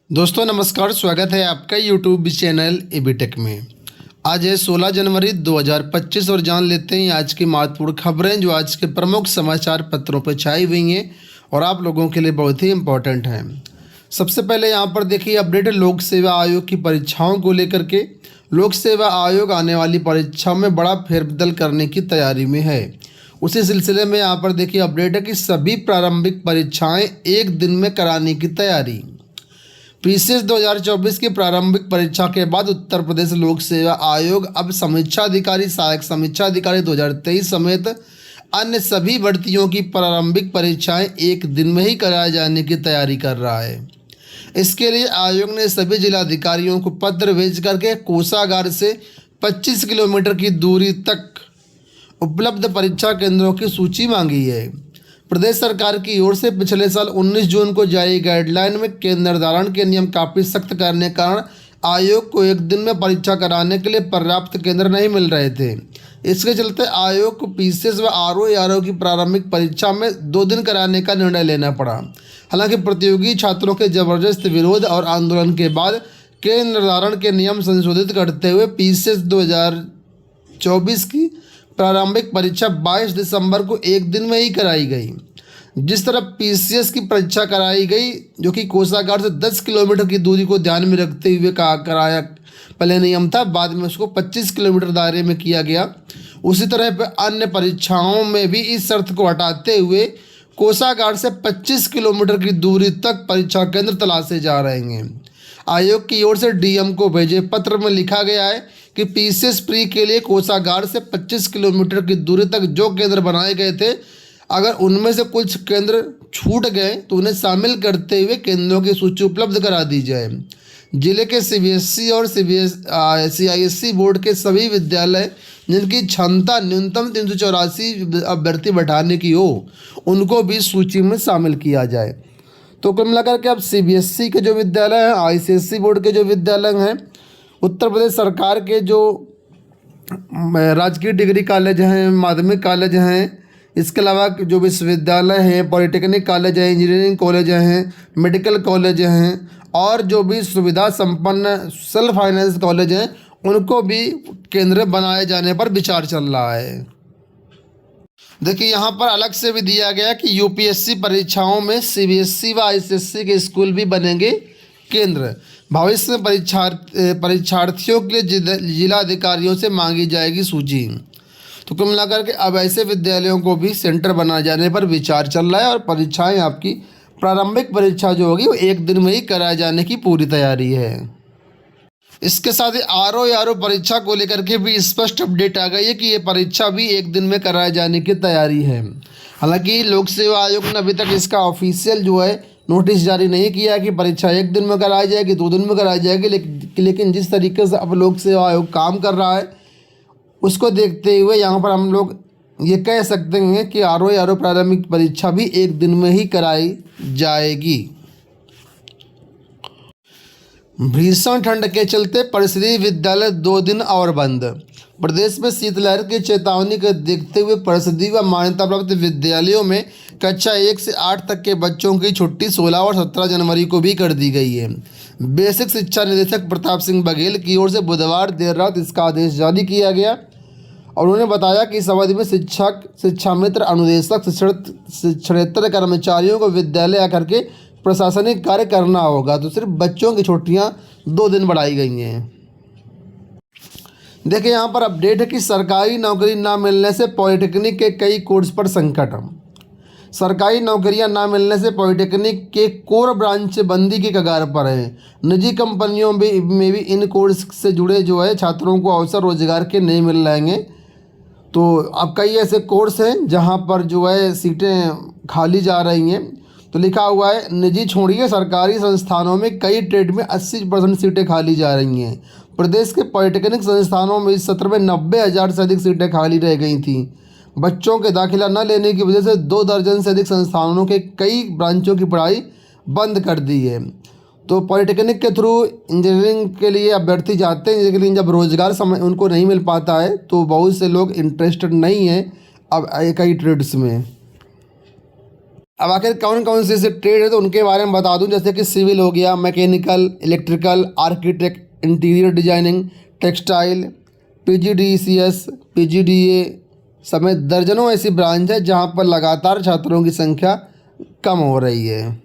दोस्तों नमस्कार, स्वागत है आपका यूट्यूब चैनल एबीटेक में। आज है 16 जनवरी 2025 और जान लेते हैं आज की महत्वपूर्ण खबरें जो आज के प्रमुख समाचार पत्रों पर छाई हुई हैं और आप लोगों के लिए बहुत ही इम्पोर्टेंट हैं। सबसे पहले यहाँ पर देखिए अपडेट है लोक सेवा आयोग की परीक्षाओं को लेकर के। लोक सेवा आयोग आने वाली परीक्षाओं में बड़ा फेरबदल करने की तैयारी में है। उसी सिलसिले में यहाँ पर देखिए अपडेट है कि सभी प्रारंभिक परीक्षाएं एक दिन में कराने की तैयारी। पीसीएस 2024 की प्रारंभिक परीक्षा के बाद उत्तर प्रदेश लोक सेवा आयोग अब समीक्षा अधिकारी, सहायक समीक्षा अधिकारी 2023 समेत अन्य सभी भर्तियों की प्रारंभिक परीक्षाएं एक दिन में ही कराए जाने की तैयारी कर रहा है। इसके लिए आयोग ने सभी जिलाधिकारियों को पत्र भेज करके कोषागार से 25 किलोमीटर की दूरी तक उपलब्ध परीक्षा केंद्रों की सूची मांगी है। प्रदेश सरकार की ओर से पिछले साल 19 जून को जारी गाइडलाइन में केंद्र निर्धारण के नियम काफ़ी सख्त करने के कारण आयोग को एक दिन में परीक्षा कराने के लिए पर्याप्त केंद्र नहीं मिल रहे थे। इसके चलते आयोग को पीसीएस व आरओ की प्रारंभिक परीक्षा में 2 दिन कराने का निर्णय लेना पड़ा। हालांकि प्रतियोगी छात्रों के जबरदस्त विरोध और आंदोलन के बाद केंद्र निर्धारण के नियम संशोधित करते हुए पीसीएस 2024 की प्रारंभिक परीक्षा 22 दिसंबर को एक दिन में ही कराई गई। जिस तरह पीसीएस की परीक्षा कराई गई जो कि कोषागार से 10 किलोमीटर की दूरी को ध्यान में रखते हुए कराया पहले नियम था, बाद में उसको 25 किलोमीटर दायरे में किया गया। उसी तरह पर अन्य परीक्षाओं में भी इस शर्त को हटाते हुए कोषागार से 25 किलोमीटर की दूरी तक परीक्षा केंद्र तलाशे जा रहे हैं। आयोग की ओर से डीएम को भेजे पत्र में लिखा गया है कि पीसीएस प्री के लिए कोषागार से 25 किलोमीटर की दूरी तक जो केंद्र बनाए गए थे, अगर उनमें से कुछ केंद्र छूट गए तो उन्हें शामिल करते हुए केंद्रों की सूची उपलब्ध करा दी जाए। जिले के सीबीएसई और सीआईएससी बोर्ड के सभी विद्यालय जिनकी क्षमता न्यूनतम 384 अभ्यर्थी बैठाने की हो, उनको भी सूची में शामिल किया जाए। तो कुल मिलाकर के अब सीबीएसई के जो विद्यालय हैं, आईसीएसई बोर्ड के जो विद्यालय हैं, उत्तर प्रदेश सरकार के जो राजकीय डिग्री कॉलेज हैं, माध्यमिक कॉलेज हैं, इसके अलावा जो विश्वविद्यालय हैं, पॉलिटेक्निक कॉलेज हैं, इंजीनियरिंग कॉलेज हैं, मेडिकल कॉलेज हैं और जो भी सुविधा संपन्न सेल्फ फाइनेंस कॉलेज हैं, उनको भी केंद्र बनाए जाने पर विचार चल रहा है। देखिए यहाँ पर अलग से भी दिया गया कि यूपीएससी परीक्षाओं में सीबीएसई व आईसीएसई के स्कूल भी बनेंगे केंद्र। भविष्य में परीक्षार्थियों के लिए जिलाधिकारियों से मांगी जाएगी सूची। तो कुल मिलाकर के अब ऐसे विद्यालयों को भी सेंटर बनाए जाने पर विचार चल रहा है और परीक्षाएं आपकी प्रारंभिक परीक्षा जो होगी वो एक दिन में ही कराए जाने की पूरी तैयारी है। इसके साथ ही आरओ परीक्षा को लेकर के भी स्पष्ट अपडेट आ गई है कि ये परीक्षा भी एक दिन में कराए जाने की तैयारी है। हालांकि लोक सेवा आयोग ने अभी तक इसका ऑफिशियल जो है नोटिस जारी नहीं किया कि परीक्षा एक दिन में कराई जाएगी, 2 दिन में कराई जाएगी, लेकिन जिस तरीके से अब लोक सेवा आयोग काम कर रहा है उसको देखते हुए यहाँ पर हम लोग ये कह सकते हैं कि आरओ प्रारंभिक परीक्षा भी एक दिन में ही कराई जाएगी। भीषण ठंड के चलते परिषदीय विद्यालय 2 दिन और बंद। प्रदेश में शीतलहर की चेतावनी को देखते हुए परिषदीय व मान्यता प्राप्त विद्यालयों में कक्षा 1 से 8 तक के बच्चों की छुट्टी 16 और 17 जनवरी को भी कर दी गई है। बेसिक शिक्षा निदेशक प्रताप सिंह बघेल की ओर से बुधवार देर रात इसका आदेश जारी किया गया और उन्होंने बताया कि इस अवधि में शिक्षक, शिक्षा मित्र, अनुदेशक, शिक्षणेतर कर्मचारियों को विद्यालय आकर के प्रशासनिक कार्य करना होगा। तो सिर्फ बच्चों की छुट्टियां 2 दिन बढ़ाई गई हैं। देखिए यहाँ पर अपडेट है कि सरकारी नौकरी ना मिलने से पॉलिटेक्निक के कई कोर्स पर संकट। सरकारी नौकरियां ना मिलने से पॉलिटेक्निक के कोर ब्रांच बंदी की कगार पर है। निजी कंपनियों में भी इन कोर्स से जुड़े जो है छात्रों को अवसर रोजगार के नहीं मिल रहेंगे। तो अब कई ऐसे कोर्स हैं जहां पर जो है सीटें खाली जा रही हैं। तो लिखा हुआ है निजी छोड़िए सरकारी संस्थानों में कई ट्रेड में 80% सीटें खाली जा रही हैं। प्रदेश के पॉलिटेक्निक संस्थानों में इस सत्र में 90,000 से अधिक सीटें खाली रह गई थीं। बच्चों के दाखिला न लेने की वजह से 2 दर्जन से अधिक संस्थानों के कई ब्रांचों की पढ़ाई बंद कर दी है। तो पॉलिटेक्निक के थ्रू इंजीनियरिंग के लिए अभ्यर्थी जाते हैं, लेकिन जब रोजगार समय उनको नहीं मिल पाता है तो बहुत से लोग इंटरेस्टेड नहीं हैं अब कई ट्रेड्स में। अब आखिर कौन कौन से ऐसे ट्रेड है तो उनके बारे में बता दूं, जैसे कि सिविल हो गया, mechanical, electrical, architect, interior designing, textile, PGDCS, PGDA समेत दर्जनों ऐसी ब्रांच है जहां पर लगातार छात्रों की संख्या कम हो रही है।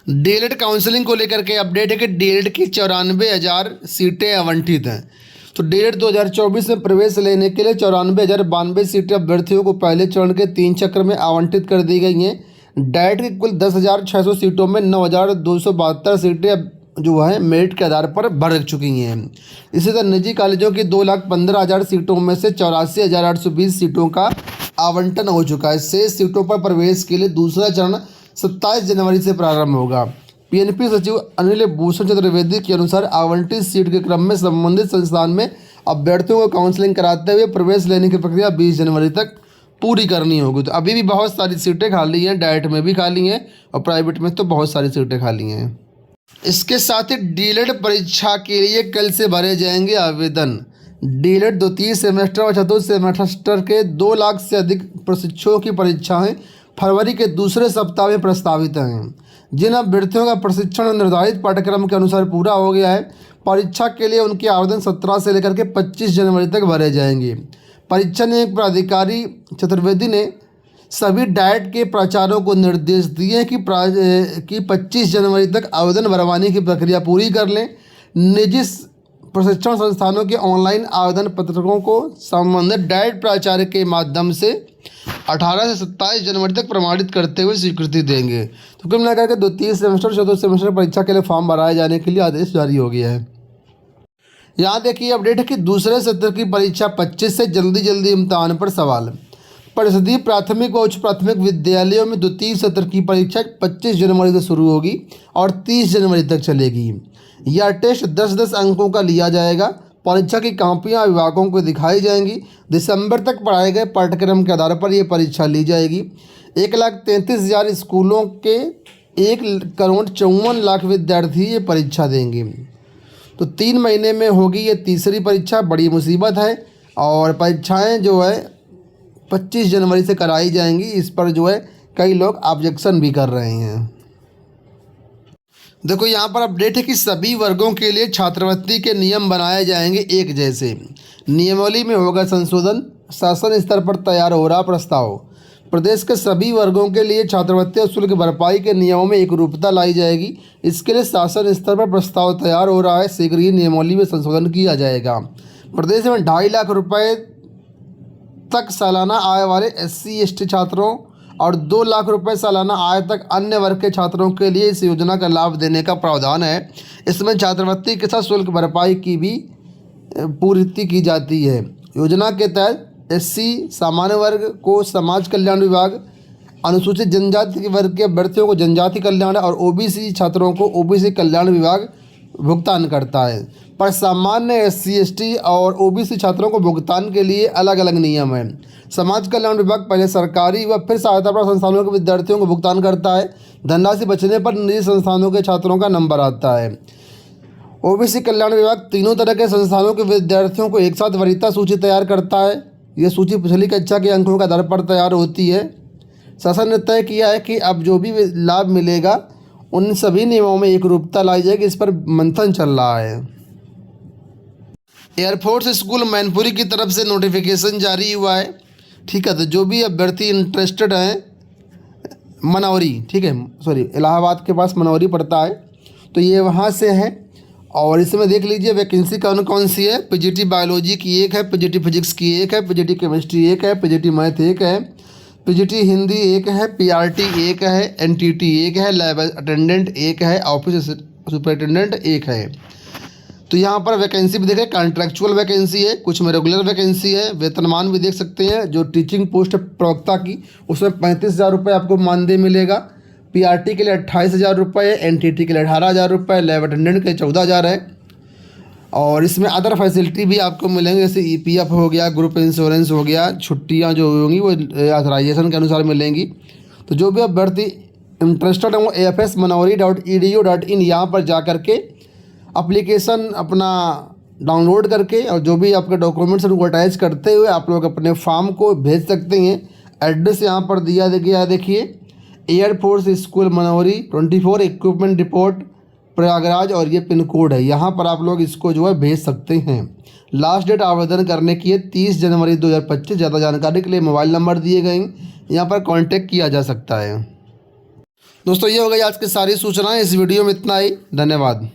डीएलएड काउंसलिंग को लेकर के अपडेट है कि डीएलएड की 94,000 सीटें आवंटित हैं। तो डीएलएड 2024 में प्रवेश लेने के लिए 94,092 सीटें अभ्यर्थियों को पहले चरण के 3 चक्र में आवंटित कर दी गई हैं। डाइट की कुल 10,600 सीटों में 9,272 सीटें जो है मेरिट के आधार पर भर चुकी हैं। इसी तरह निजी कॉलेजों की 2,15,000 सीटों में से 84,820 सीटों का आवंटन हो चुका है। शेष सीटों पर प्रवेश के लिए दूसरा चरण 27 जनवरी से प्रारंभ होगा। पीएनपी सचिव अनिल भूषण चतुर्वेदी के अनुसार आवंटित सीट के क्रम में संबंधित संस्थान में अभ्यर्थियों को काउंसलिंग कराते हुए प्रवेश लेने की प्रक्रिया 20 जनवरी तक पूरी करनी होगी। तो अभी भी बहुत सारी सीटें खाली हैं, डाइट में भी खाली हैं और प्राइवेट में तो बहुत सारी सीटें खाली हैं। इसके साथ ही डीएलएड परीक्षा के लिए कल से भरे जाएंगे आवेदन। डीएलएड द्वितीय सेमेस्टर और चतुर्थ सेमेस्टर के 2 लाख से अधिक प्रशिक्षुओं की परीक्षाएं फरवरी के दूसरे सप्ताह में प्रस्तावित हैं। जिन अभ्यर्थियों का प्रशिक्षण निर्धारित पाठ्यक्रम के अनुसार पूरा हो गया है, परीक्षा के लिए उनके आवेदन 17 से लेकर के 25 जनवरी तक भरे जाएंगे। परीक्षा नियंत्रक प्राधिकारी चतुर्वेदी ने सभी डाइट के प्राचार्यों को निर्देश दिए हैं कि 25 जनवरी तक आवेदन भरवाने की प्रक्रिया पूरी कर लें। निजी प्रशिक्षण संस्थानों के ऑनलाइन आवेदन पत्रकों को संबंधित डाइट प्राचार्य के माध्यम से 18 से 27 जनवरी तक प्रमाणित करते हुए स्वीकृति देंगे। तो कुल मिलाकर के द्वितीय सेमेस्टर चतुर्थ सेमेस्टर परीक्षा के लिए फॉर्म भराए जाने के लिए आदेश जारी हो गया है। यहाँ देखिए अपडेट है कि दूसरे सत्र की परीक्षा 25 से जल्दी इम्तहान पर सवाल। परिषदीय प्राथमिक व उच्च प्राथमिक विद्यालयों में द्वितीय सत्र की परीक्षा 25 जनवरी से शुरू होगी और 30 जनवरी तक चलेगी। यह टेस्ट 10-10 अंकों का लिया जाएगा। परीक्षा की कॉपियां विभागों को दिखाई जाएंगी। दिसंबर तक पढ़ाए गए पाठ्यक्रम के आधार पर यह परीक्षा ली जाएगी। 1,33,000 स्कूलों के 1,54,00,000 विद्यार्थी ये परीक्षा देंगे। तो 3 महीने में होगी ये तीसरी परीक्षा। बड़ी मुसीबत है और परीक्षाएं जो है 25 जनवरी से कराई जाएंगी। इस पर जो है कई लोग ऑब्जेक्शन भी कर रहे हैं। देखो यहाँ पर अपडेट है कि सभी वर्गों के लिए छात्रवृत्ति के नियम बनाए जाएंगे एक जैसे। नियमावली में होगा संशोधन। शासन स्तर पर तैयार हो रहा प्रस्ताव। प्रदेश के सभी वर्गों के लिए छात्रवृत्ति और शुल्क भरपाई के नियमों में एकरूपता लाई जाएगी। इसके लिए शासन स्तर पर प्रस्ताव तैयार हो रहा है। शीघ्र ही नियमावली में संशोधन किया जाएगा। प्रदेश में 2.5 लाख रुपये तक सालाना आय वाले SC/ST छात्रों और 2 लाख रुपए सालाना आय तक अन्य वर्ग के छात्रों के लिए इस योजना का लाभ देने का प्रावधान है। इसमें छात्रवृत्ति के साथ शुल्क भरपाई की भी पूर्ति की जाती है। योजना के तहत SC सामान्य वर्ग को समाज कल्याण विभाग, अनुसूचित जनजाति के वर्ग के अभ्यर्थियों को जनजाति कल्याण और OBC छात्रों को OBC कल्याण विभाग भुगतान करता है। पर सामान्य SC/ST और OBC छात्रों को भुगतान के लिए अलग अलग नियम हैं। समाज कल्याण विभाग पहले सरकारी व फिर सहायता प्राप्त संस्थानों के विद्यार्थियों को भुगतान करता है। धनराशि बचने पर निजी संस्थानों के छात्रों का नंबर आता है। OBC कल्याण विभाग तीनों तरह के संस्थानों के विद्यार्थियों को एक साथ वरीयता सूची तैयार करता है। यह सूची पिछली कक्षा के अंकों के आधार पर तैयार होती है। शासन ने तय किया है कि अब जो भी लाभ मिलेगा उन सभी नियमों में एकरूपता लाई जाएगी। इस पर मंथन चल रहा है। एयरफोर्स स्कूल मैनपुरी की तरफ से नोटिफिकेशन जारी हुआ है। ठीक है, तो जो भी अभ्यर्थी इंटरेस्टेड हैं, मनौरी, ठीक है, सॉरी इलाहाबाद के पास मनौरी पड़ता है, तो ये वहाँ से हैं। और इसमें देख लीजिए वैकेंसी कौन कौन सी है। PGT बायोलॉजी की एक है, PGT फिजिक्स की एक है, PGT केमिस्ट्री एक है, PGT मैथ एक है, PGT हिंदी एक है, PRT एक है, NTT एक है, लैब अटेंडेंट एक है, ऑफिस सुपरिटेंडेंट एक है। तो यहाँ पर वैकेंसी भी देखें, कॉन्ट्रैक्चुअल वैकेंसी है, कुछ में रेगुलर वैकेंसी है। वेतनमान भी देख सकते हैं। जो टीचिंग पोस्ट प्रवक्ता की उसमें 35,000 रुपये आपको मानदेय मिलेगा। PRT के लिए 28,000 रुपये है, NTT के लिए 18,000 रुपये, लैब अटेंडेंट के 14,000 है। और इसमें अदर फैसिलिटी भी आपको मिलेंगे, जैसे EPF हो गया, ग्रुप इंश्योरेंस हो गया, छुट्टियाँ जो होंगी वो ऑथराइजेशन के अनुसार मिलेंगी। तो जो भी अभ्यर्थी इंटरेस्टेड है वो afsmanauri.edu.in यहाँ पर जा कर के एप्लीकेशन अपना डाउनलोड करके और जो भी आपके डॉक्यूमेंट्स उनको अटैच करते हुए आप लोग अपने फॉर्म को भेज सकते हैं। एड्रेस यहाँ पर दिया गया, देखिए air force school Manori 24 equipment report Prayagraj, और ये पिन कोड है। यहाँ पर आप लोग इसको जो है भेज सकते हैं। लास्ट डेट आवेदन करने की है 30 जनवरी 2025। ज़्यादा जानकारी के लिए मोबाइल नंबर दिए गए हैं, यहाँ पर कांटेक्ट किया जा सकता है। दोस्तों ये हो गई आज की सारी सूचनाएं। इस वीडियो में इतना ही। धन्यवाद।